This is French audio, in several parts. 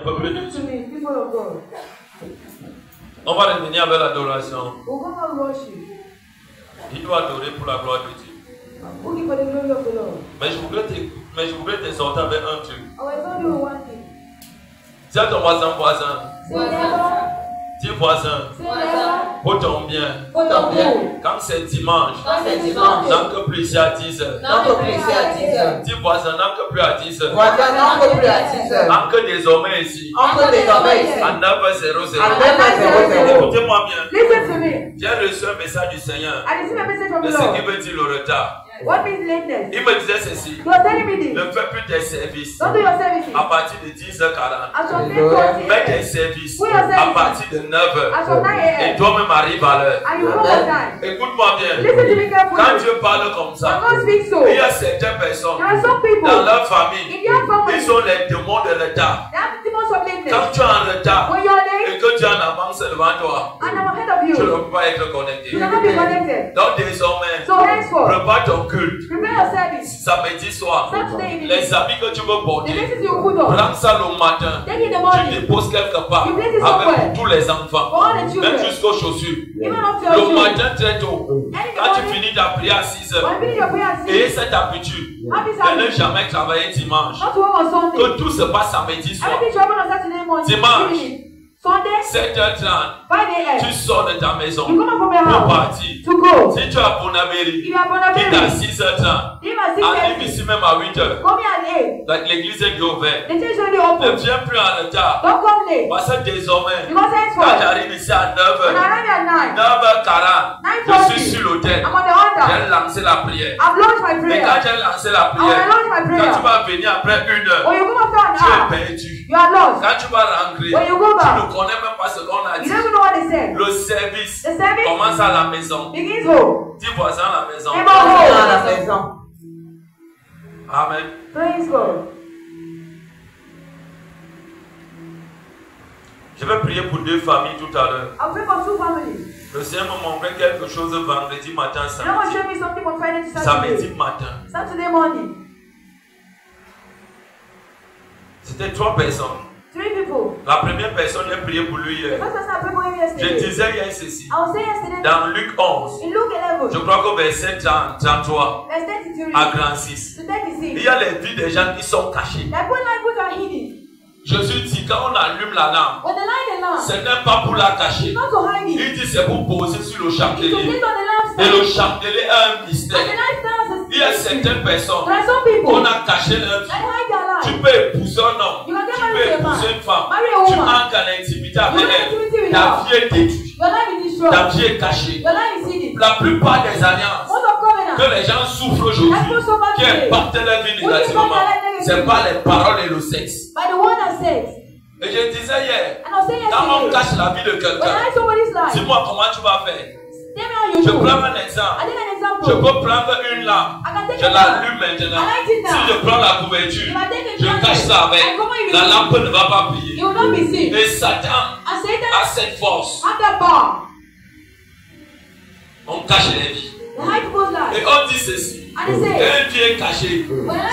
peuple de Listen to Dieu. me, people of God. On va revenir avec l'adoration. We'll come and worship. Il doit adorer pour la gloire de Dieu. Looking for the glory of the Lord. Mais je voudrais t'exhorter avec un truc. I will tell you one thing. Dis à ton voisin, Say never. dis voisin, Say never. pour ton bien. Pour ton bien. Quand c'est dimanche, Quand c'est dimanche. n'entre plus ici à 10 heures. N'entre plus ici à 10 heures. Dis voisin, n'entre plus à 10 heures. Voisin, n'entre plus à 10 heures. Entre désormais ici. Entre désormais ici. À 9h00. À 9h00. Écoutez-moi bien. Listen to me. J'ai reçu un message du Seigneur. I received a message from De the ce Lord. qui veut dire le retard. What means lateness? Il me disait ceci. You are telling me this. Ne fais plus tes services Don't do your services. à partir de 10h40. As from Hallelujah. 10:40 Fais tes a.m. services Oui, your à services. partir de 9h. As from 9 Et a.m. toi-même arrive à l'heure. And you come on time. Écoute-moi bien. Listen to me Quand carefully. Dieu parle comme When ça, God speaks so, il y a certaines personnes there are some people dans leur famille, in their family ils ont les démons de retard. that have demons of lateness. Quand tu es en retard When you're et late que tu es en avance devant toi, and I'm ahead of tu ne you, peux pas être connecté. you cannot be connected. Donc désormais, So henceforth, prépare ton culte. prepare your service. Samedi soir, Saturday evening, les habits que tu veux the porter, messages you put on, prends ça le matin. take it in the Tu morning, déposes quelque part You place it somewhere. avec tous les enfants, for all the même children, jusqu'aux chaussures. even up to Le your children. matin très tôt, And in the quand tu morning, finis ta prière à 6 when heures, you finish your prayer at et 6, cette habitude have this de ne habit, jamais travailler dimanche, not to work on Sunday. que tout se passe samedi soir, Everything should happen on Saturday morning. Dimanche. Evening. Sunday, 7h30, 5 a.m. tu sors de ta You maison come up from your pour house partir. to go. Si tu es à If Bonaveri, you are born a quitte à baby, 6h30, leave at 6 arrive a.m. ici même à 8h, Come here at 8. l'église est ouverte. The church is already Ne open. viens plus en retard. Don't come late. Parce que désormais, Because quand henceforth, j'arrive ici à when I 9h, arrive at 9, 9h40, je suis 9:40, sur l'autel. I'm on the altar. J'ai lancé la prière. I've launched my Et quand prayer. j'ai lancé la And when I prière, launch my quand tu prayer, vas venir après 1 heure, when you come after an tu es hour, perdu. you are lost. Quand tu vas rentrer, When you go tu back, ne connais même pas ce qu'on a you dit. don't even know what they said. Le service The service commence à la maison. begins home. Dis voisin à la maison. Neighborhood. Dans la maison. Amen. Praise God. Je vais prier pour 2 familles tout à l'heure. I'll pray for 2 families. Le Seigneur m'a montré quelque chose vendredi matin, You know what? samedi. Show me something on Friday to Samedi Saturday. matin. Saturday morning. C'était 3 personnes. 3 people. La première personne, j'ai prié pour lui The hier. first person I prayed for him Je yesterday. disais hier ceci. I was saying yesterday Dans Luc 11, in Luke 11, je crois qu'au verset 33 verse 32 à grand 6, to 36. il y a les vies des gens qui sont cachés. Like when light are hidden. Jésus dit, quand on allume la lampe, When the light is lamp, ce n'est pas pour la cacher. not to hide it. Il dit, c'est pour poser sur le It's to chandelier. place on the Et le lampstand. chandelier a un And the mystère. light stands Il y a as certaines personnes, there are some people on a caché leur vie. that hide their Tu light. peux épouser un homme, You can tu get peux married to a man. épouser une femme, Marry a tu woman. manques en intimité avec You have intimity elle. with Ta her. vie est détruite, Your life is destroyed. ta vie est cachée. Your life is hidden. La plupart des alliances Most of covenant. que les gens souffrent aujourd'hui, qui impactent leur vie négativement, c'est pas les paroles et le sexe. By the word and sex. Et je disais hier, And I was saying quand on yesterday, cache la vie de when I quelqu'un, hide somebody's life, dis-moi comment tu vas faire. tell me how you Je do. prends un exemple. I take an Je example. peux prendre une lampe, I can take je a lamp. l'allume maintenant. I light it Si now. je prends la couverture, If I take a je candle, cache ça avec. I cover it with La it. lampe ne va pas briller. You will not be seen. Et Satan And Satan a cette force. has that power. On cache les vies. The high people's life. Et on dit ceci. And they say, Un Dieu est caché.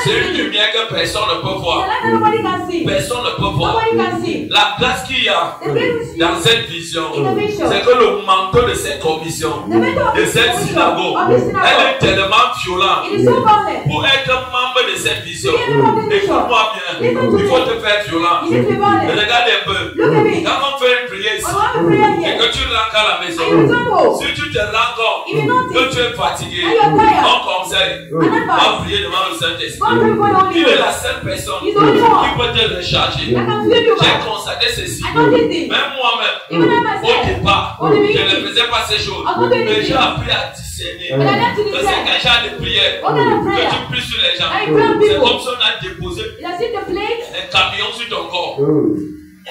C'est une lumière que personne ne peut the voir. light that nobody can see. Personne ne peut voir. Nobody can see. La grâce qu'il y a The grace dans cette vision, in the vision. c'est que le manteau de cette commission, The mantle of de this cette commission, synagogue, of this synagogue, elle est tellement violente. it is so violent. Pour être membre de cette vision, To be a member of this vision, écoute-moi bien, listen to il faut me. te faire violent. You need to be violent. Regarde un peu. Look at me. Quand on fait une prière ici, On va me prayer et here. que tu rentres à la maison, And you return home. si tu te rends compte If you notice, que tu es fatigué, and you're tired, on conseille, an advice, va prier devant le Saint-Esprit. God will go only Il est way. la seule personne He's the only one. qui peut te recharger. I can feel you J'ai back. constaté ceci. I noticed it. Même moi-même, Even I au myself, départ, Au début, je ne faisais pas ces choses. I couldn't do Mais anything. j'ai appris à discerner But I learned to que c'est discern. qu'un genre de prière What kind of que prayer? tu pries sur les gens. I pray on C'est people. comme si on a déposé It has hit the plate. un camion sur ton corps.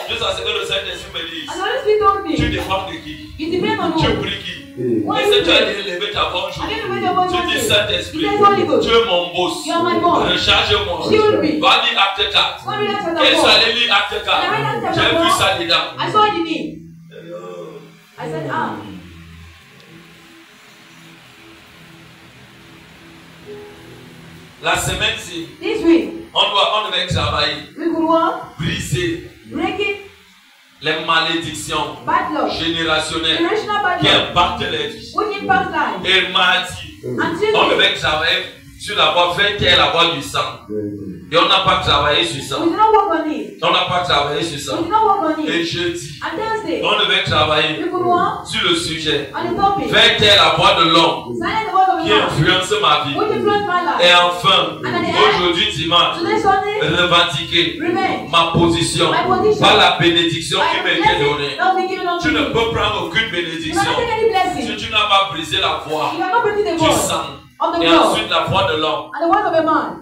Jusqu'à ce que le Saint-Esprit me dise, And the Holy Spirit told tu me, dépends de qui? it depends on Tu who. pries qui? What Et is si it? tu as élevé ta bonne I joue, didn't wait about tu one dis thing. Saint-Esprit, It says Holy Ghost. tu es mon boss. You are my boss. Recharge-moi. Shield me. Va lire acte 4. What did I tell Et the ça Lord? allait lire acte 4. And I read Acts J'ai chapter vu 4. ça dedans. I saw it in me. I said, ah. La semaine-ci, This week, on devait travailler, we could walk, briser breaking les malédictions bad luck, générationnelles generational bad qui luck, impactent les vies. which impacts life. Et il m'a dit, Until on we devait travailler sur la voie, faire taire la voie du sang. Et on n'a pas travaillé sur ça. did not work on it. On n'a pas travaillé sur ça. We did not work on Et it. jeudi, And Thursday, on devait travailler we could walk sur le sujet. on the topic. Faire taire la voix de l'homme Silence the word of qui the Lord, influence ma vie. which influenced my Et life. enfin, aujourd'hui dimanche, Today Sunday, revendiquer remain. ma position My position. par la bénédiction By qui the m'a été blessing donnée. that will be given unto Tu ne you. peux prendre aucune You bénédiction cannot take any blessing. si tu n'as pas brisé la voix You cannot break the du word sang of the et Lord ensuite la voix de l'homme. and the word of a man.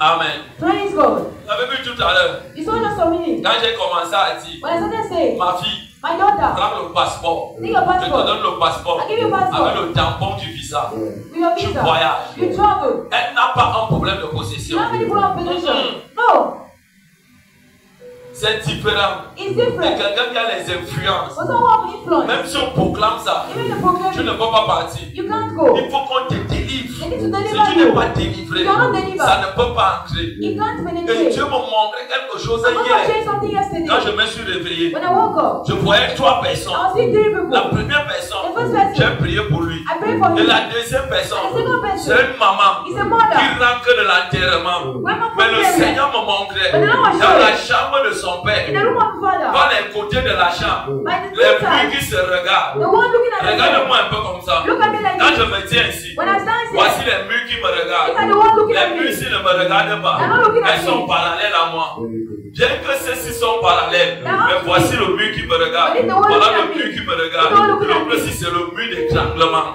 Amen. Praise God. Vous avez vu tout à l'heure, You saw just a minute. quand j'ai commencé à dire, When I started saying, ma fille, my daughter, prends le passeport. take your Je te passport donne le passeport I give you passport. avec le tampon du visa. with your Tu visa. voyages. You travel. Elle n'a pas un problème de You possession. don't have any problem of position. No, C'est différent. it's Mais different. quelqu'un qui a les influences, But someone of influence, même si on proclame ça, even the tu proclaim, ne peux pas partir. you can't go. Il faut qu'on te délivre. They need to Si deliver tu n'es you. pas délivré, You cannot deliver. ça ne peut pas entrer. You can't Et penetrate. Dieu me montrait quelque chose I'm going to hier. change something yesterday. Quand je me suis réveillé, When I woke up, je voyais trois I personnes. was seeing three people. La première personne, The first person, j'ai prié pour lui. I prayed for Et him. la deuxième personne, And the second person, c'est une maman is a qui mother. rentre de l'enterrement. When my Mais le father Seigneur me montrait But the Lord was dans la showing chambre de son in père, the room of the father, dans les côtés de la chambre, by the les two pluies sides, qui se regardent. the one looking at the Regarde-moi un peu comme ça. Look at me like Quand je this. me tiens ici, When I stand voici here, les murs qui me look regardent. at the one looking at Les me. murs ici ne me regardent pas. They're not looking at Elles sont me. parallèles à moi. Bien que ceux-ci sont parallèles, They're not mais voici le mur qui me regarde. But if the one Voilà looking le at mur me, qui me the one regarde. looking at L'autre me. ici, c'est le mur d'étranglement.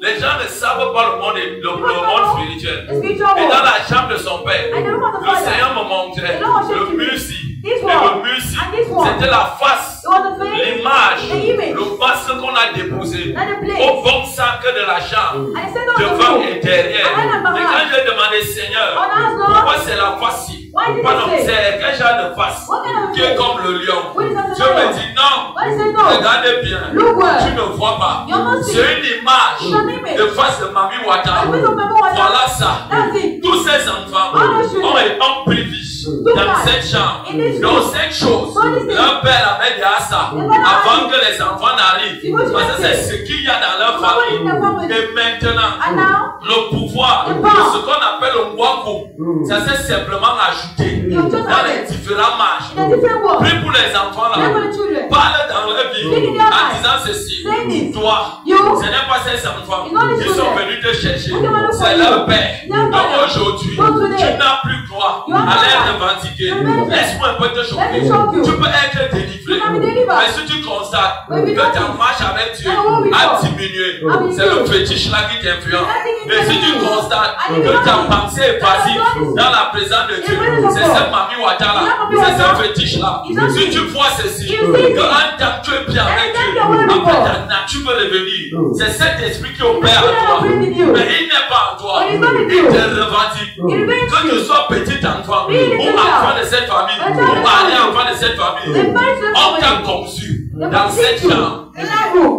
Les gens ne savent pas le monde, le monde spirituel. The spiritual Et dans world. la chambre de son père, And the room of the le father. Seigneur me montrait The Lord showed le to me. mur-ci This et wall. le mur-ci. And this wall. C'était la face, It was the face, l'image, the image, le masque qu'on a déposé and the place. au bon sac de la chambre, And I said, no, devant no, et derrière. And I Et quand j'ai demandé, Seigneur, On ask Lord, pourquoi c'est la face-ci? why did Pardon, he say? c'est quel genre de face What kind of qui est face? comme le lion. What is that Dieu me lion? dit non. Why did he say no? Regardez bien. Look well. Tu ne vois pas. You're not seeing. C'est une image It's an image. de face de Mami Ouattara. The face of Mami Ouattara. Voilà ça. That's it. Tous ces enfants All those children. ont pris vie Look dans at. cette chambre. In this Donc room. cette chose, All these things. leur père avait dit à ça The father avant had que les enfants n'arrivent. He was Parce que c'est ready. ce qu'il y a dans leur He was famille. in their family. Et maintenant, And now, le pouvoir The de power. ce qu'on appelle le Mwako, ça s'est simplement ajouté You just dans added. les différents marches. in a different world, Prie pour les enfants pray for là. the children. Parle dans leur vie Speak in their en life. disant ceci. Say this. Toi, You. ce n'est pas ces enfants It's not the qui sont children. venus te chercher. Who came along C'est for leur you. père. Their Donc father. aujourd'hui, So today, tu n'as plus droit you have à no les right. revendiquer. Remember. Laisse-moi un peu te Let choquer. me shock you. Tu peux être délivré. You can be delivered. Mais si tu constates When we que ta notice marche avec Dieu that what we a do diminué, has c'est le diminued. fétiche là qui t'influence. That thing is Mais si tu diminued. constates And if que you ta notice pensée est that passive your thought is dans la présence de Dieu, in the presence of c'est God. cette Mami Ouattara, That Mami c'est ce Ouattara fétiche là. is not Si it. tu vois ceci, You see que it. un temps tu es bien avec And then Dieu, the word of après God. ta nature peut revenir. C'est cet esprit qui opère The en spirit toi. of faith in you. Mais il n'est pas en toi. But it's not in Il you. te revendique. It remains Que tu you. sois petit enfant Be the ou little enfant child. de cette famille A child ou of the arrière family. enfant de cette famille, The first on t'a family. conçu The dans first cette you. chambre. In that room.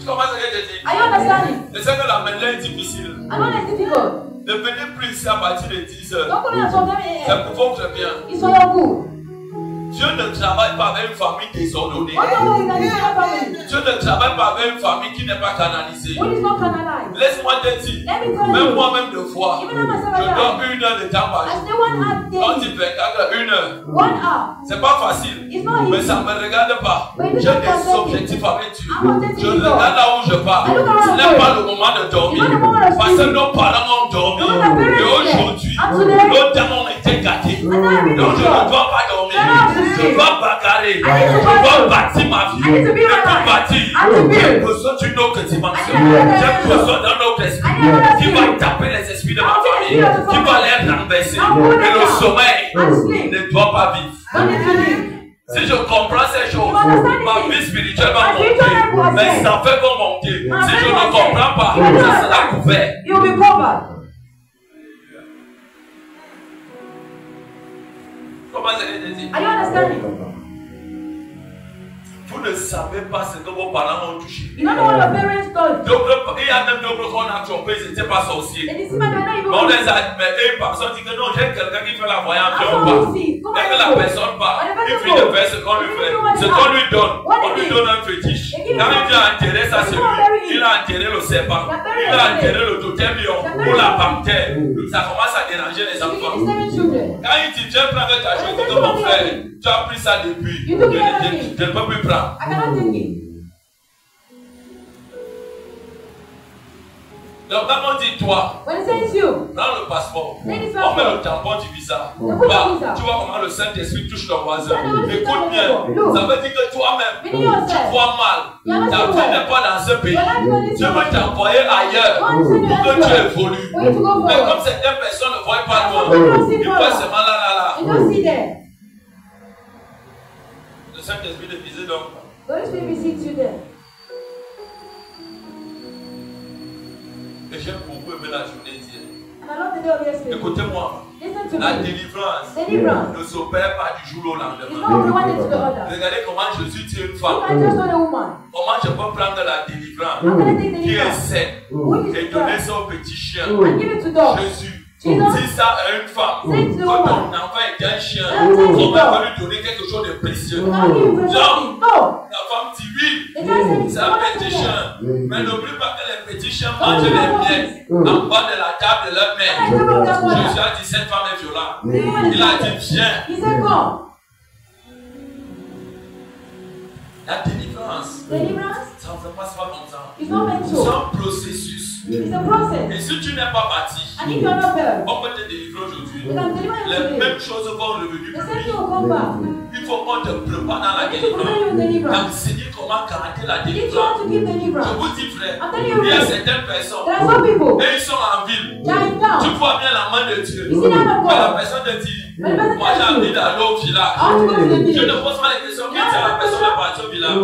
Tu comprends ce que je dis? Are you understanding? Je sais que la maintenant est difficile. I know it's difficult. Ne venez plus ici à partir de 10 heures. Don't come here at some time. C'est pour votre bien. It's for your good. Dieu ne travaille pas avec une famille désordonnée. What you want is that it's your family. Dieu ne travaille pas avec une famille qui n'est pas canalisée. What is not canalized? Laisse-moi te dire, Let me tell même you. moi-même de fois, Even though myself je I dors die. 1 heure de temps par I jour. still want to have Quand days. tu fais 1 heure, 1 hour. c'est pas facile. It's not Mais easy. ça ne me regarde pas. But J'ai it doesn't des concern me. objectifs avec Dieu. I'm objective Je with God. regarde là où je pars. I look around Ce the n'est world. pas le moment de dormir. It's not the moment of Parce que sleep. nos parents ont dormi. Because our parents Et slept. aujourd'hui, And today, nos dents ont été gâtés. and now I'm in Donc je ne God. dois pas dormir. I don't have to Je sleep. dois bagarrer. I need to Je dois battle. bâtir ma vie. I need to be Et pour alive. bâtir, I need to build. j'ai besoin d'une autre dimension. I need another J'ai dimension. besoin d'un autre esprit I need another qui va spirit. taper les esprits de I ma want the famille, spirit of the qui va family. les renverser. I want Et le them. sommeil And sleep. ne doit pas vivre. Don't need to live. Si je comprends ces choses, You understand ma it? vie spirituelle va My spiritual life monter. will Mais ascend. ça fait qu'on monter. My Si je faith ne will comprends pas, ascend. You ça don't sera understand. couvert. You'll be covered. Comment ça veut dire? Are you understanding? Vous ne savez pas ce que vos parents ont touché. You don't know what your parents told. Donc, il y a même d'autres qu'on a trompés, ils n'étaient pas sorciers. Et d'ici maintenant, ils On vont les a mais par personne dit que non, j'ai quelqu'un qui fait la voyance, viens on part. Dès que la personne part, il finit de faire ce qu'on lui fait. Ce qu'on lui donne, on lui donne un fétiche. Quand il dit enterrer ça, c'est lui. Il a enterré le serpent. Il a enterré le totem lion ou la panthère. Ça commence à déranger les enfants. Quand il dit, viens prendre ta chose, que mon frère, tu as pris ça depuis. Je ne peux plus prendre. Donc, quand on dit toi, dans le passeport, on met le tampon du visa. Bah, tu vois comment le Saint-Esprit touche ton voisin. Écoute bien, ça veut dire que toi-même, tu crois mal. Ta vie n'est pas dans ce pays. Dieu veut t'envoyer ailleurs pour que tu évolues. Mais comme certaines personnes ne voient pas loin, ils voient seulement là. Le Saint-Esprit te visite donc. Et j'ai beaucoup aimé la journée d'hier. Écoutez-moi, la délivrance ne s'opère pas du jour au lendemain. Regardez comment Jésus tue une femme. Comment je peux prendre la délivrance qui est saine et donner ça au petit chien. Jésus. Dis ça à une femme que ton enfant est un chien, on va lui donner quelque chose de précieux. Donc, la femme dit oui, c'est un petit chien. Mais n'oublie pas que les petits chiens mangent les miettes en bas de la table de leur mère. Jésus a dit cette femme est violente. Il a dit viens. La délivrance, ça ne se passe pas comme ça. C'est un processus. Et si tu n'es pas bâti, on peut te délivrer aujourd'hui. Les mêmes choses vont revenir plus vite. Il faut qu'on te prépare dans la délivrance. D'enseigner comment garantir la délivrance. Je vous dis frère, il y a certaines personnes et ils sont en ville. Tu vois bien la main de Dieu. Mais la personne te dit, moi j'ai envie d'aller au village. Je ne pose pas les questions qui disent à la personne de partir au village.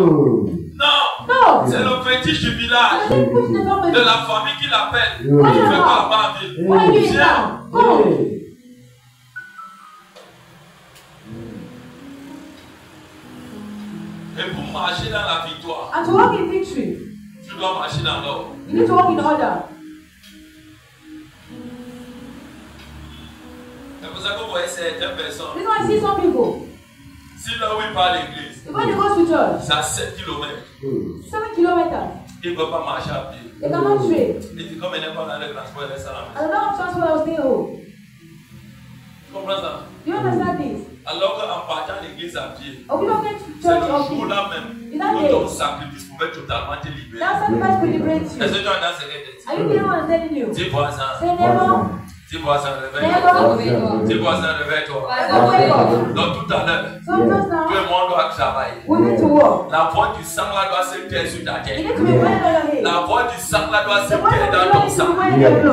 Non, c'est le fétiche du village, de la famille qui l'appelle. Tu fais pas là-bas en ville. Viens. Et pour marcher dans la victoire, tu dois marcher dans l'ordre. C'est pour ça que vous voyez certaines personnes. Si là où il part à l'église, c'est à 7 km. Il ne peut pas marcher à pied. Il dit comme il n'est pas dans le transport, il reste à la maison. Tu comprends ça? Alors qu'en partant à l'église à pied, c'est le jour-là même où ton sacrifice pouvait totalement te libérer. Est-ce que tu as dans ce que dis voisin. Dis voisin, réveille-toi. Dis voisin, réveille-toi. Donc tout à l'heure, tout le monde doit travailler. La voix du sang là doit se taire sur ta tête. La voix du sang là doit se taire dans ton sang.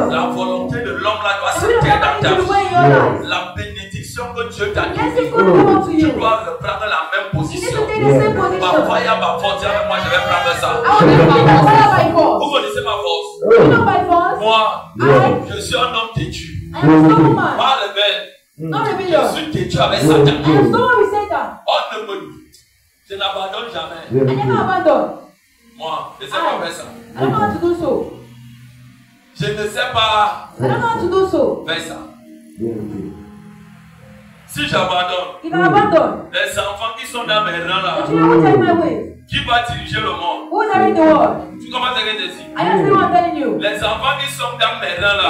La volonté de l'homme là doit se taire dans ta vie. La bénédiction que Dieu t'a donnée, tu dois reprendre la même position. Parfois il y a ma force, moi je vais prendre ça. Vous connaissez ma force? Moi, je suis un homme têtu. Pas rebelle. Je suis têtu avec Satan. Je n'abandonne jamais. Moi, je ne sais pas faire ça. Je ne sais pas faire ça. Si j'abandonne, les enfants qui sont dans mes rangs là, qui va diriger le monde? Tu commences à te dire. Les enfants qui sont dans mes rangs là,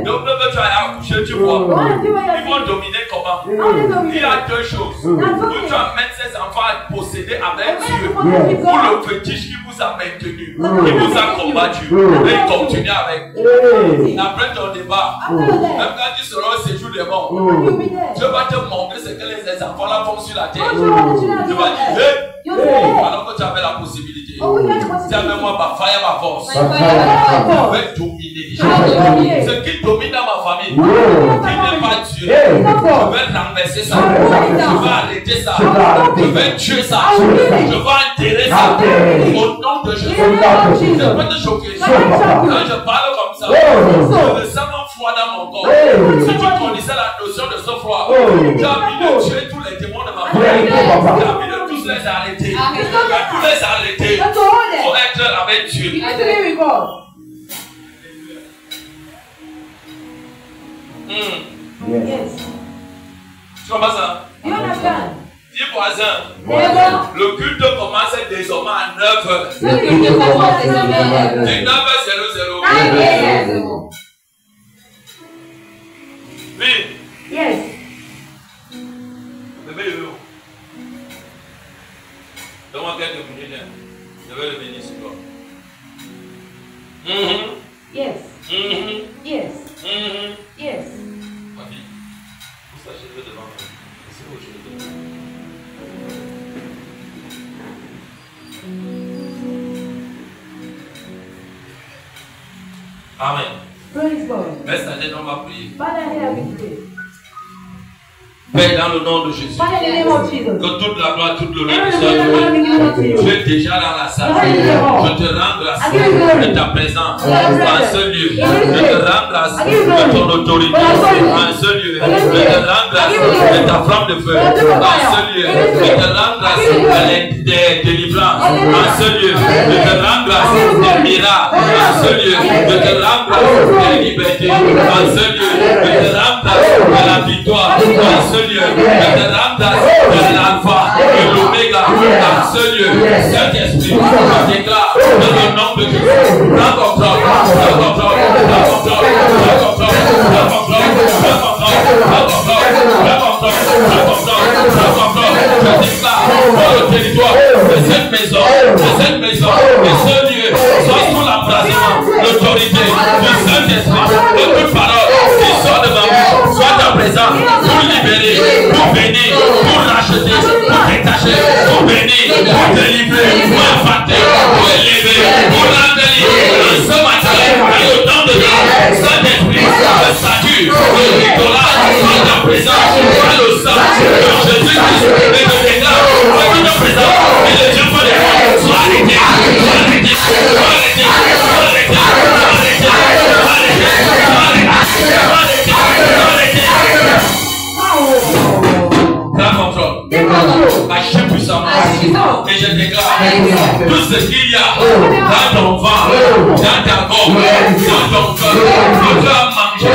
donc que tu as accouché, tu vois, ils vont dominer comment? Il y a deux choses. Que tu amènes ces enfants à posséder avec Dieu, ou le fétiche qui vous a maintenu, qui vous a combattu, et il continue avec. Après ton débat, même quand tu seras au séjour des morts, Dieu va te montrer ce que les enfants là font sur la terre. Tu vas dire, alors que tu avais la possibilité. Tu avais moi ma faille, ma force. Je vais dominer. Ce qui domine dans ma famille, qui n'est pas Dieu, je vais renverser ça. Je vais arrêter ça. Je vais tuer ça. Je vais enterrer ça. Au nom de Jésus. Je peux te choquer. Quand je parle comme ça, je ressens un froid dans mon corps. Si tu connaissais la notion de ce froid, tu as envie de tuer tous les démons de ma famille. Tu as envie de tous les arrêter. Tu as tous les arrêter. Il faut être avec Dieu. Yes. Tu comprends ça? You understand? Dis voisin, Neighbor. le culte commence désormais à 9h. So you can do what is De 9h00. 9 a.m. Oui. Yes. Bébé, donne-moi quelques minutes. Je vais le bénir sur toi. Yes. Yes. Yes. Ma fille, pousse ta cheveux devant moi. C'est où je le donne? Amen. Praise God. Reste à l'aide, on va prier. Father, help me today. Père, dans le nom de Jésus, Father, in the name of Jesus. que toute la gloire, toute l'honneur Every soit single one louée. of you to Tu you. es déjà dans la salle. I give you all. Je te rends grâce I give you glory. de ta présence I give you en praise. ce lieu. I give you Je te praise. rends grâce I give you de glory. ton autorité For your authority. en ce lieu. I give you Je te praise. rends grâce I give you glory. de ta flamme de feu For your en fire. ce lieu. I give you Je te praise. rends grâce I give you glory. des délivrances I give you en praise. ce lieu. I give you Je te praise. rends grâce I give you des glory. miracles I give you en ce lieu. praise. Je te rends grâce des libertés en ce lieu. Je te rends grâce de la victoire en ce lieu. Je te rends grâce de l'alpha et l'oméga en ce lieu. Saint-Esprit, je déclare dans le nom de Jésus. Prends contrôle, prends contrôle, prends contrôle, prends contrôle, prends contrôle, prends contrôle, prends contrôle, prends contrôle, prends contrôle, prends contrôle. Je déclare dans le territoire de cette maison, de ce lieu, soit sous l'embrasement, l'autorité du Saint-Esprit, de toute parole qui sort de ma bouche, soit à présent pour libérer, pour bénir, pour racheter, pour détacher, pour bénir, pour délivrer, pour impacter, pour élever, pour rendre libre. Ce matin, dans le temps de Dieu, Saint-Esprit, le salut, le Nicolas, soit à présent, soit le sang de Jésus-Christ, et de déclare, soit à présent, et le Dieu pour les rois, soit arrêté, soit arrêté, soit arrêté, soit arrêté, soit arrêté, soit arrêté, prends contrôle, agis puissamment, et je déclare tout ce qu'il y a dans ton ventre, dans ta gorge, dans ton cœur, que tu as mangé,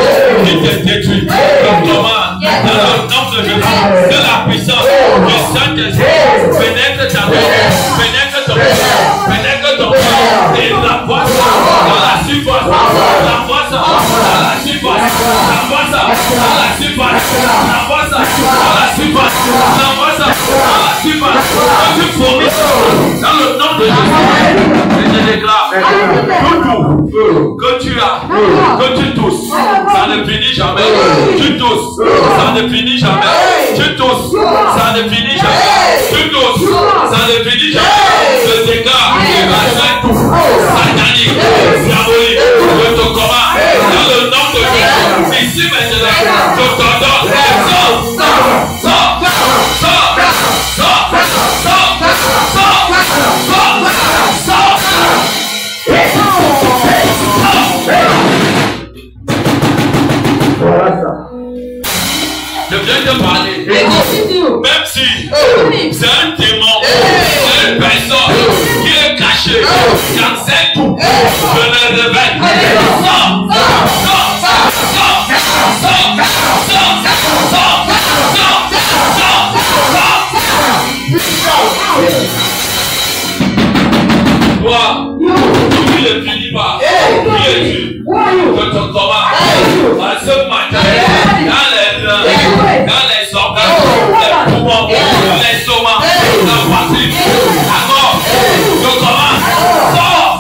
qui te détruit, je commande dans le nom de Jésus, que la puissance du Saint-Esprit pénètre ta gorge, pénètre ton cœur, pénètre ton cœur, et l'envoie ça dans la surface, l'envoie ça dans la surface, l'envoie ça dans la surface, l'envoie ça dans la surface, l'envoie ça dans la surface, que tu fourmis dans le nom de Jésus. Et je déclare tout que tu as, que tu tousses, ça ne finit jamais. Tu tousses, ça ne finit jamais. Tu tousses, ça ne finit jamais. Tu tousses, ça ne finit jamais. Je déclare la tout satanique, diabolique, je te commande dans le nom de Jésus. Ici maintenant, je t'ordonne, sors, sors, sors, sors, sors, sors, sors, sors, je viens de parler. Même si c'est un démon, c'est une personne qui est cachée dans cette coupe, je le révèle. Sors, sors, sors, sors, sors, sors, sors, sors, toi, tu ne finis pas. Qui es-tu? Je te commande à ce matin, dans les reins, dans les organes, les poumons, les estomacs, la poitrine, la gorge, je commande. Sors,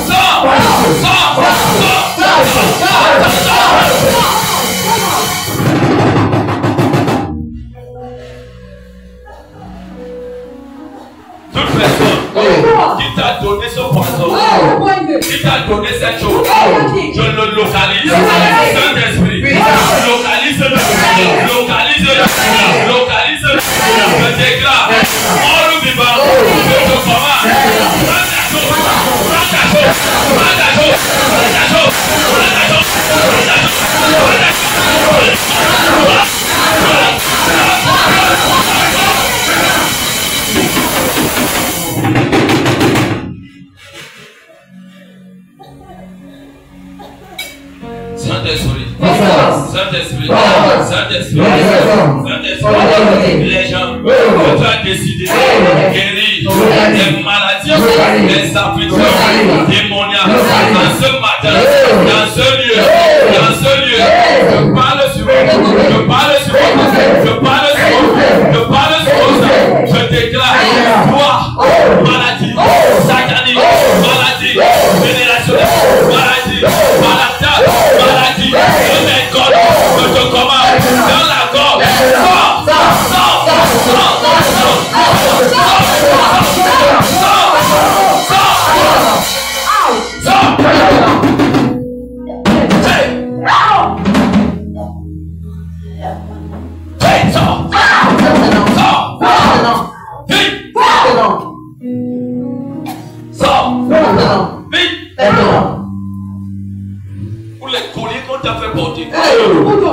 sors, sors, sors, sors. Toute personne qui t'a donné ce poison, qui t'a donné cette chose, je le localise. Saint-Esprit, localise-le, localise-le, localise-le. Je déclare, mort ou vivant, je te commande. Prends ta chose, prends ta chose, prends ta chose, prends ta chose, prends ta chose, prends ta chose, prends ta chose. Saint-Esprit. Saint-Esprit. Saint-Esprit. Saint-Esprit. Les gens que tu as décidé de guérir les maladies, les afflictions démoniaques dans ce matin, dans ce lieu, je parle sur vous, je parle sur vous, je parle sur vous, je parle sur vous, je déclare, toi, maladie, satanique, maladie, générationnelle, maladie, maladie, je m'école, je te commande, dans la gorge, pour les colliers qu'on t'a fait porter,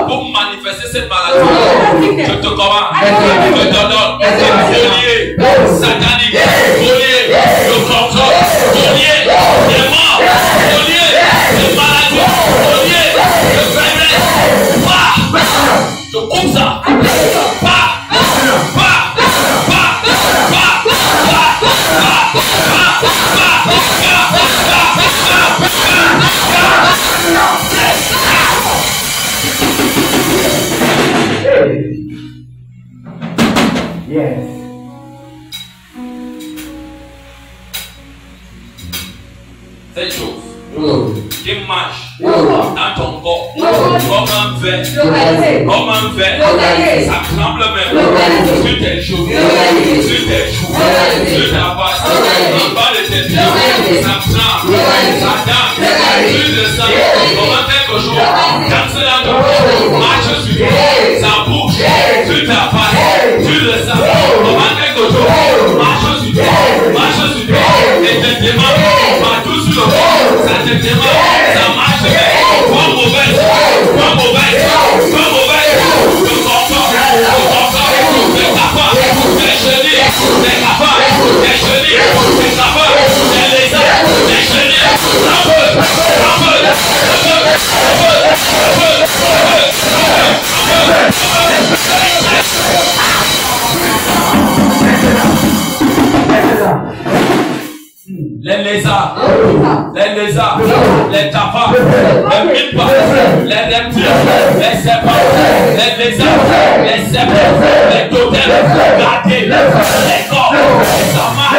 pour manifester cette maladie, je te commande, je te donne des colliers sataniques, colliers de contrôle, colliers de mort, colliers de maladie, colliers de faiblesse. Je coupe ça. Yes. Cette chose qui marche dans ton corps comme un verre, ça tremble même sur tes joues, sur ta face, en bas de tes pieds, ça tremble, ça danse, sur le sang, comme quelque chose, danse dans ton corps, marche sur toi, ça bouge sur ta face, sur le sang, comme quelque chose, marche sur toi, et te demande partout sur le corps, ça te demande, ça marche bien, pas mauvaise, le confort, les capables, les chenilles, les capables, les lézards, les chenilles, les lézards, les tapas, les milpas, les reptiles, les serpents, les lézards, les serpents, les totems, gardés, les corps, ça marche,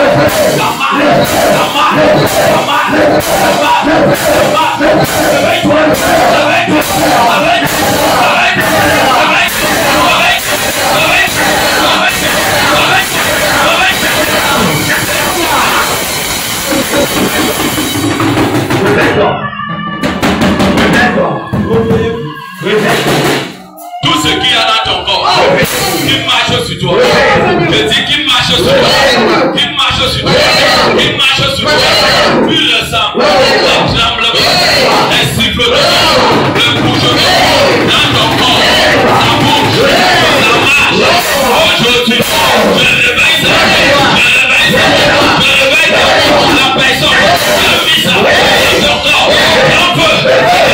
tout ce qui est dans ton corps, qui marche sur toi, je dis qui marche sur toi, qui marche sur toi, qui marche sur toi, puis le sang, le tremblement, les sifflements, le bougement dans ton corps, ça bouge, ça marche. Aujourd'hui, je réveille ça, la personne, le visage, de ton corps, un peu,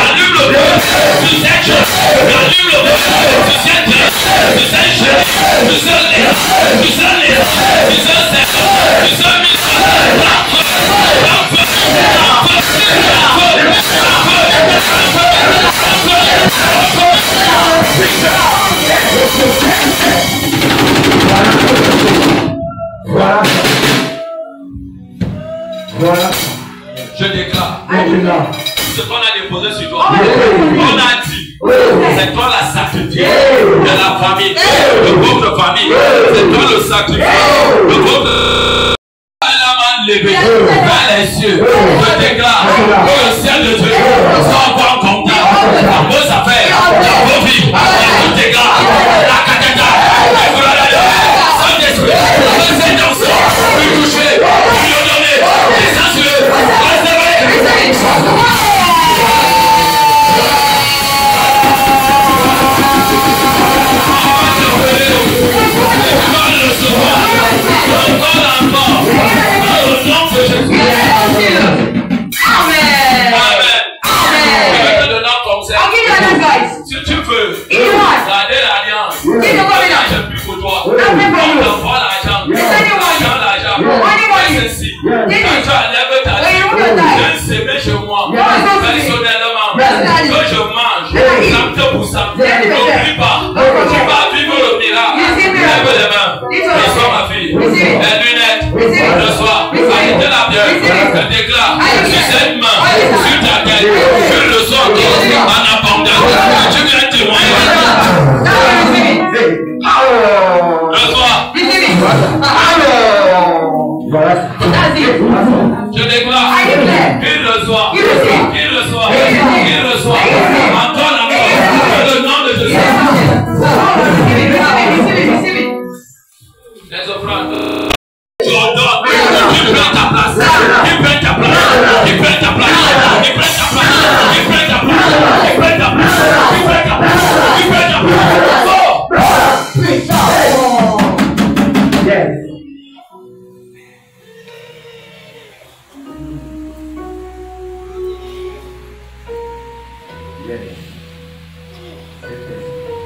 allume le feu, tu sais, allume le feu, tu sais, Voilà. Je déclare ce qu'on a déposé sur toi. On a dit, c'est toi la sacrifice de la famille, de votre famille. C'est toi le sacrifice de votre levé vers les cieux. Je déclare que le ciel de Dieu s'en va en contact dans vos affaires, dans vos vies. Je déclare la cathédrale, Saint-Esprit, le Saint-Danseur, lui toucher, lui donner, les assurer, Amen. personnellement, que je mange, samedi pour samedi, n'oublie pas, tu vas vivre le miracle. Lève les mains, reçois ma fille, les lunettes, reçois, arrêtez la bière, je déclare, sur cette main, sur ta tête, je le sens en abondance, tu viens témoigner. Reçois. Je déclare qu'il reçoit, qu'il reçoit, qu'il reçoit. Encore la mort, dans le nom de Jésus. Les offrandes. Tu ordonnes, tu prends ta place, tu prends ta place, tu prends ta place, tu prends ta place, tu prends ta place, tu prends ta place, tu prends ta place, tu prends ta place.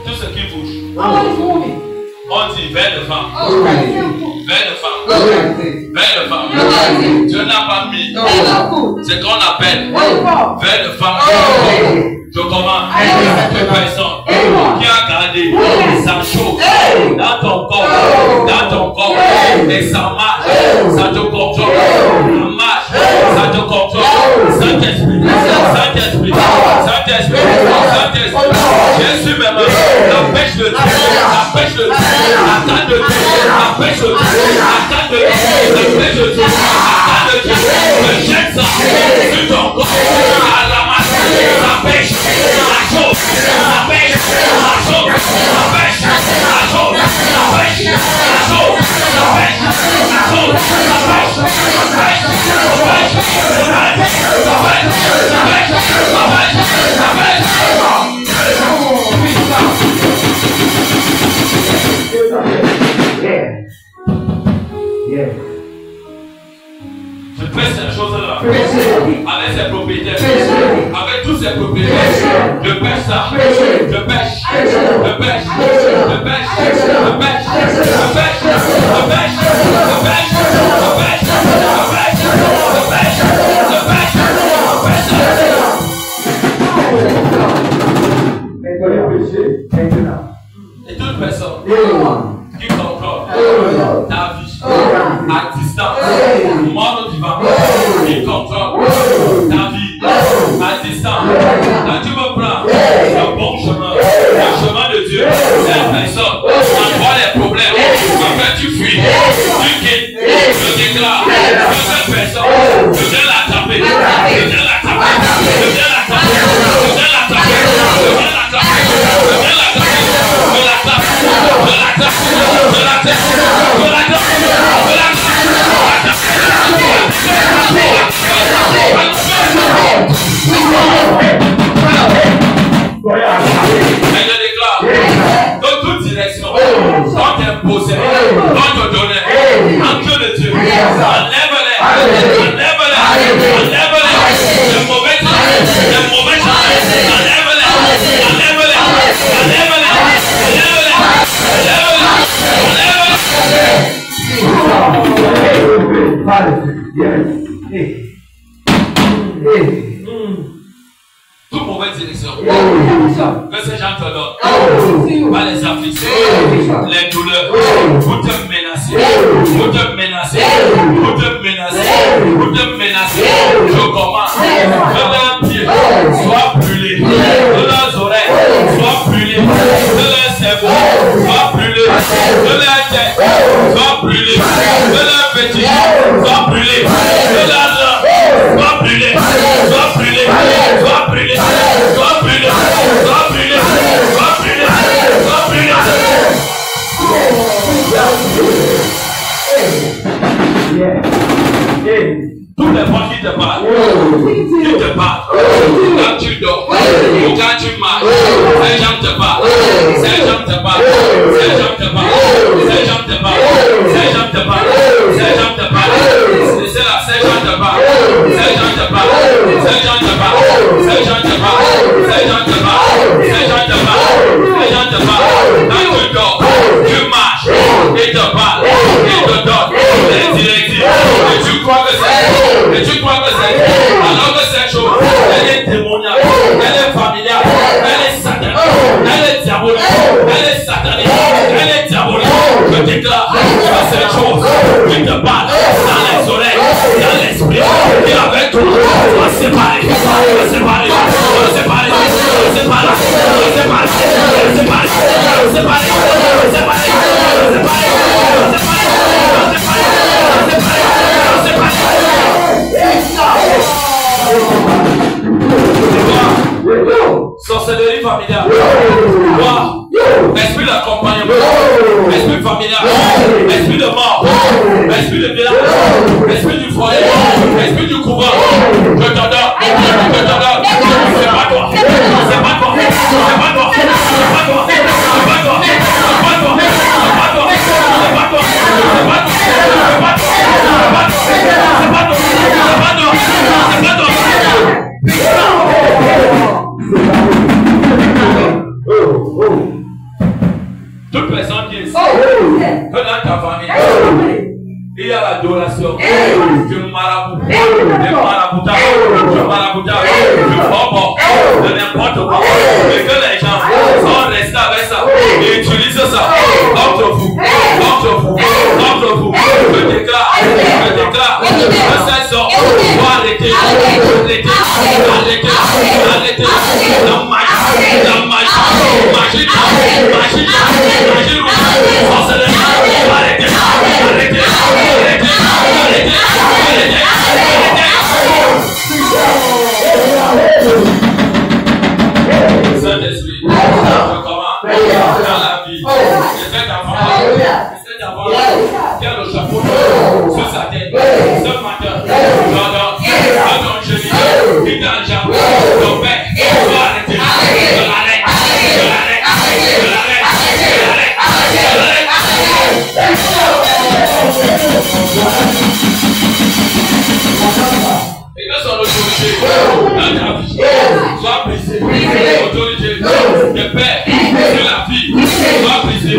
Tout ce qui bouge. On dit vers le femme. Vers le femme. Vers le femme. Dieu n'a pas mis ce qu'on appelle vers le femme. Je commande toute personne qui a gardé sa chose dans ton corps, et ça marche, ça te contrôle, ça marche, ça te contrôle, Saint-Esprit, Saint-Esprit, Saint-Esprit, Saint-Esprit, Jésus même, la pêche de Dieu, la pêche de Dieu, la tête de Dieu, la pêche de Dieu, la tête de Dieu, la pêche de Dieu, la tête de Dieu, je jette ça sur ton corps, à la masse, la pêche, la chose, la pêche, la chose, la pêche, la chose, la pêche, la chose, la pêche, la chose, la pêche, la pêche, je pèse ces choses-là avec ses propriétaires, avec tous ses propriétaires. Je pêche ça, je pêche, je pêche, je pêche, je pêche, je pêche, je pêche, je pêche, je pêche, je pêche, et toute personne qui contrôle ta vie à distance, mort vivant, qui contrôle ta vie à distance, quand tu me prends le bon chemin, le chemin de Dieu, cette personne envoie les problèmes, après tu fuis, tu quittes, je déclare que cette personne, je viens l'attraper, je viens l'attraper, je viens l'attraper, je viens l'attraper, je viens l'attraper, je viens l'attraper, je l'attrape, je l'attrape, je l'attrape, je l'attrape, et je déclare dans toute direction, dans tes posés, dans te donner, entre de Dieu, enlève-les, enlève-les, enlève-les, les mauvais gens, enlève-les, enlève-les, enlève-les, toute mauvaise direction que ces gens te donnent, pas les afflictions, les douleurs, pour te menacer, pour te menacer, pour te menacer, pour te menacer. Je commence que leurs pieds soient brûlés, que leurs oreilles soient brûlées, que leurs cerveaux soient brûlés, que leurs têtes soient brûlées, que leurs petits soient brûlés, que leurs dents soient brûlés, soient brûlés, soient brûlés, soient brûlés, soient brûlés, soient brûlés, soient brûlés. Toutes les voix qui te parlent, quand tu dors, ou quand tu marches, ces gens te parlent, ces gens te parlent, ces gens te parlent, ces gens te parlent, ces gens te parlent, ces gens te parlent, c'est là, ces gens te parlent, ces gens te parlent, ces gens te parlent, ces gens te parlent, ces gens te parlent, ces gens te parlent, ces gens te parlent, quand tu dors, tu marches, ils te parlent, ils te donnent les directives, et tu crois que c'est, alors que cette chose, elle est démoniaque, elle est familiale, elle est satanique, elle est diabolique, elle est satanique, elle est diabolique. Je déclare que cette chose qui te parle dans les oreilles, dans l'esprit, qui est avec toi, va séparer, va séparer, va séparer, va séparer, va séparer, va séparer, va séparer, va séparer, sorcellerie familiale, esprit d'accompagnement, esprit familial, esprit de mort, esprit de violence, esprit du foyer, esprit du couvent, je t'ordonne, c'est pas toi, c'est pas toi, c'est pas toi, c'est pas toi, c'est pas toi, c'est pas toi, c'est pas toi, c'est pas toi, c'est pas toi, c'est pas toi, c'est pas toi, c'est pas toi. Toute personne qui est ici, que dans ta famille, il y a l'adoration du marabout, du maraboutage, du bobo, de n'importe quoi. Et que les gens sont restés avec ça et utilisent ça contre vous, contre vous, contre vous. Je déclare que ces hommes vont arrêter la magie, Saint-Esprit, je commence dans la vie. J'essaie d'avoir quel le chapeau sur sa tête. Ce matin, j'ordonne Jésus, qui dans le diable, ton père, doit arrêter. Je l'arrête. Et que son autorité dans ta vie soit brisée. L'autorité de père de la vie soit brisée.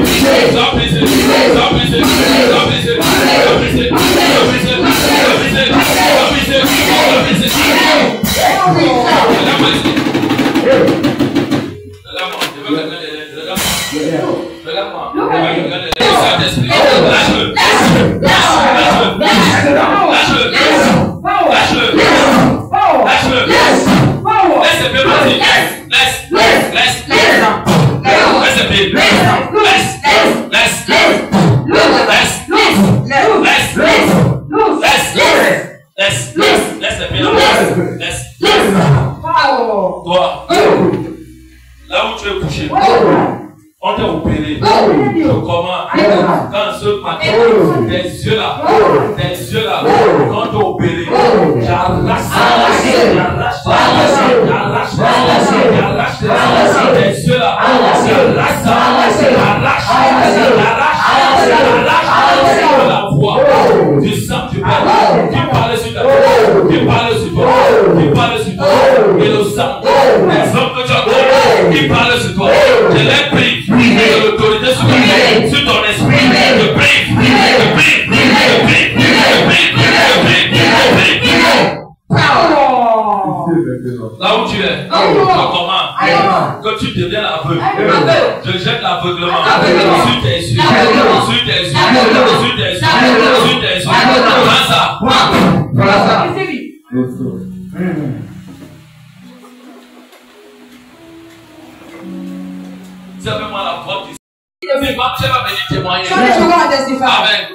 Soit brisée. Soit brisée. Soit brisée. Soit brisée. Soit brisée. Soit brisée. Soit brisée. Soit brisée. Toi, là où tu es couché, on t'a opéré. Je commence quand ce matin, tes yeux là, quand on t'a opéré, j'arrache tes yeux là, la voix du sang du Père qui parle sur ta tête, qui parle sur toi, et le sang des hommes que tu as connus qui parle sur toi. Je les prie de l'autorité sur ton esprit, de prie. Là où tu es, comment que tu deviens aveugle, je jette l'aveuglement sur tes yeux, sur tes yeux. Voilà ça. C'est vraiment la voix qui c'est pas que tu vas venir témoigner. Amen.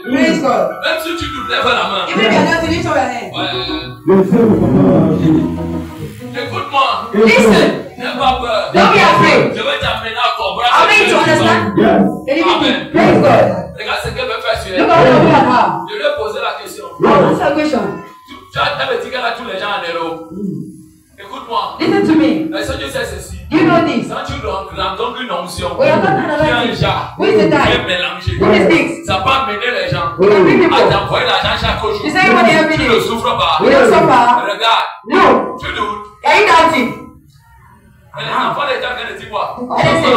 Même si tu nous lèves la main. Écoute-moi. N'aie pas peur. Don't be afraid. Je vais t'amener à comprendre. Amen. To understand. Amen. Praise God. Regarde ce qu'elle veut faire sur elle. Look at what you have. Je lui ai posé la question. What's the question? Tu as dit qu'elle a tous les gens en héros. Écoute-moi. Listen to me. Est-ce que tu sais ceci? You know this. Quand tu rencontres une onction, We are talking about qui it. est un jar, Who is the qui est type? mélangé, Who is this? ça peut amener les gens We can bring people. à t'envoyer l'argent chaque jour. You say money every Tu day. ne souffres pas. We don't suffer. Regarde, No. tu doutes. Are you doubting? Mais les enfants des gens viennent de dire quoi? Allez, c'est- Tu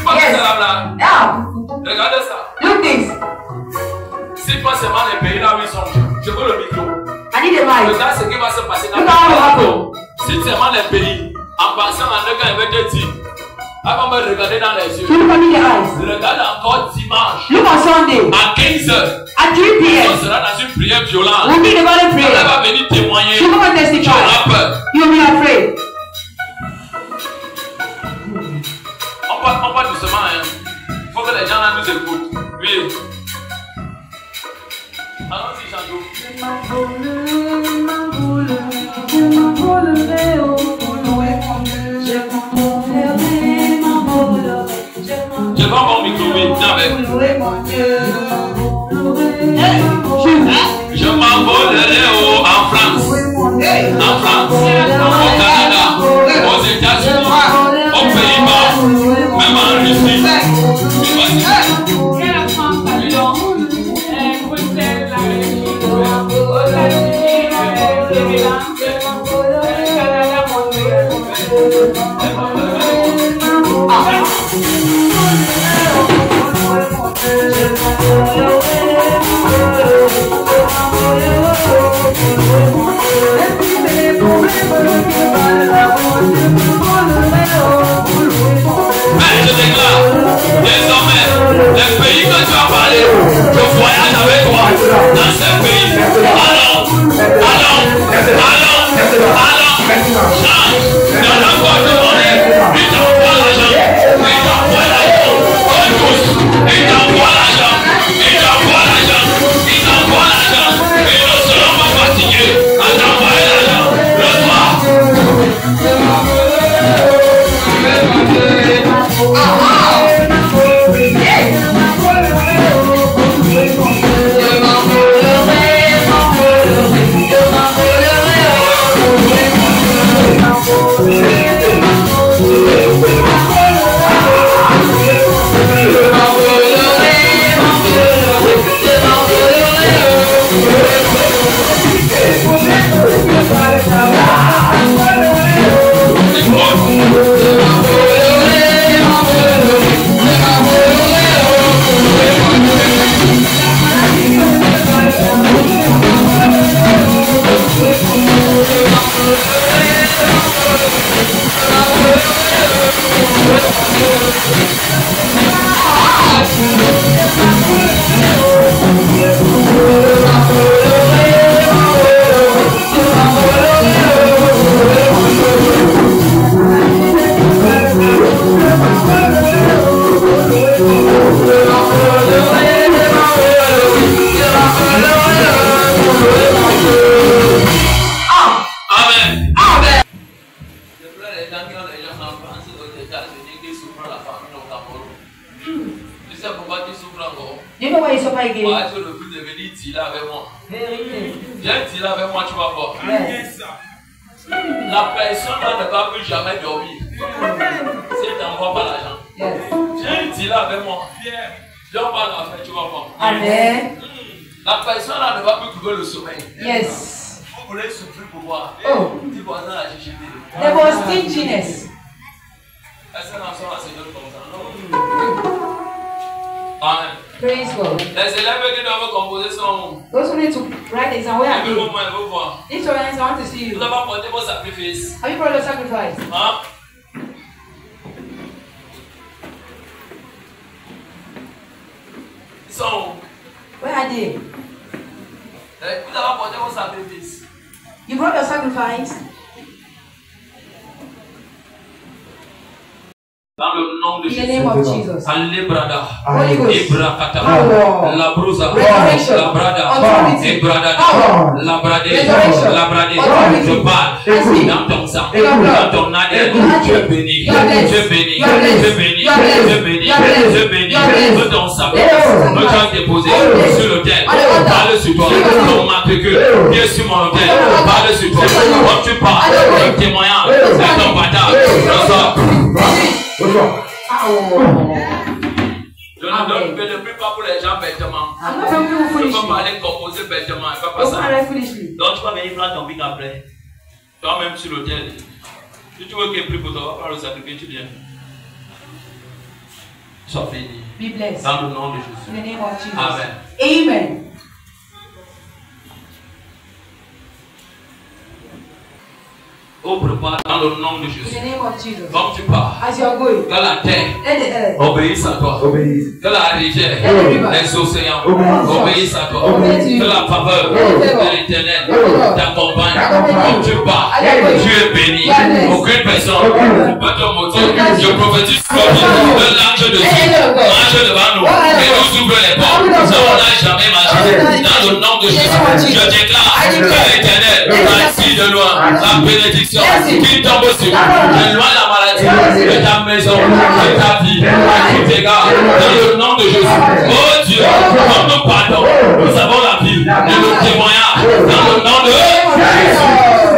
vois que c'est la blague? Yeah. Regardez ça. Look this. C'est pas seulement les pays là où ils sont. Je veux le micro. I need a mic. Regarde ce qui va se passer dans Look how it happened. c'est seulement les pays. En passant en regardant, il va te dire. Avant de me regarder dans les yeux. Look at me in the eyes. Regarde encore dimanche. Look on Sunday. À 15h. At 3 p.m. On sera dans une prière violente. We'll be in the violent Elle prayer. va venir témoigner. She will Tu testify. auras peur. You'll be afraid. On va doucement. Il faut que les gens là nous écoutent. Oui. Allons-y, Chantou. Je vais avoir mon micro, oui. Viens avec. Je m'envolerai en France. En France. Au Canada. Aux États-Unis. Aux Pays-Bas. Même en Russie. Je déclare, désormais, les pays que tu as parlé, je voyage avec toi dans ces pays. Allons, change, dans la voie de monnaie, il t'envoie l'argent, on tous, il t'envoie l'argent, et nous ne serons pas fatigués à t'envoyer l'argent, le soir. La personne ne va plus jamais dormir. Si elle t'envoie pas l'argent. Viens dire là avec moi. Viens pas la faire, tu vas voir. Amen. La personne là ne va plus trouver le sommeil. Yes. Vous voulez souffrir pour voir. Oh. Dis voisin à GGB. There was stinginess. Est-ce que l'enfant va se donner comme ça? Non. Amen. Praise God. Les élèves qui doivent composer son. Those who need to write exam, where are Vous they? voir. These students, I want to see Vous you. avez apporté vos sacrifices. Have you brought your sacrifice? Hein? Ils sont où? Where are they? Vous avez apporté vos sacrifices. You brought your sacrifice? Dans le nom de In the Jésus. name of Jesus. Alebrada. Holy Ghost. Ebrakata. Power. La brusa. Resurrection. La brada. Authority. Ebrada. Power. La brade. Resurrection. La brade. Authority. Je parle Speak. dans ton sang. In your blood. Dans ton ADN. In your Je ADN. bénis. You are blessed. Je bénis. You are blessed. Je bénis. You are blessed. Je bénis. You are blessed. Je bénis. You are blessed. Que ton sabbat. Yes. Me soit déposé Yes. sur l'autel. On the altar. Parle sur toi. Yes. Ton matricule. Viens sur mon autel. Yes. Parle sur toi. Yes. Quand tu parles, Yes. un témoignage. Yes. C'est ton bâtard. Reçois. Je ne prie pas pour les gens bêtement. I'm not talking to you Je ne peux foolishly. pas aller composer bêtement. Je ne peux pas Don't ça. parler foolishly. Donc tu vas venir prendre ton bic après. Toi-même sur l'autel. Si tu veux qu'il prie pour toi, va faire le sacrifice, tu viens. Sois béni. Be blessed. Dans le nom de In Jésus. the name of Jesus. Amen. Amen. Ouvre-moi dans le nom de In Jésus. the name of Jesus. Comme tu pars, As you are going, que la terre let the earth, obéisse à toi. Que la rivière, les océans obéissent à toi. Que la faveur de l'Éternel t'accompagne. Comme tu pars, tu es béni. Aucune personne ne peut te motiver. Je prophétise que l'ange de Dieu marche devant nous et nous ouvre les portes. Ça, on n'a jamais marché. Dans le nom de Jésus, je déclare que l'Éternel ainsi de loin la bénédiction qui tombe sur nous. Je loin la maladie de ta maison, de ta vie, de tes gars. Dans le nom de Jésus. Oh Dieu, comme nous pardons, nous avons la vie et le témoignage dans le nom de Jésus.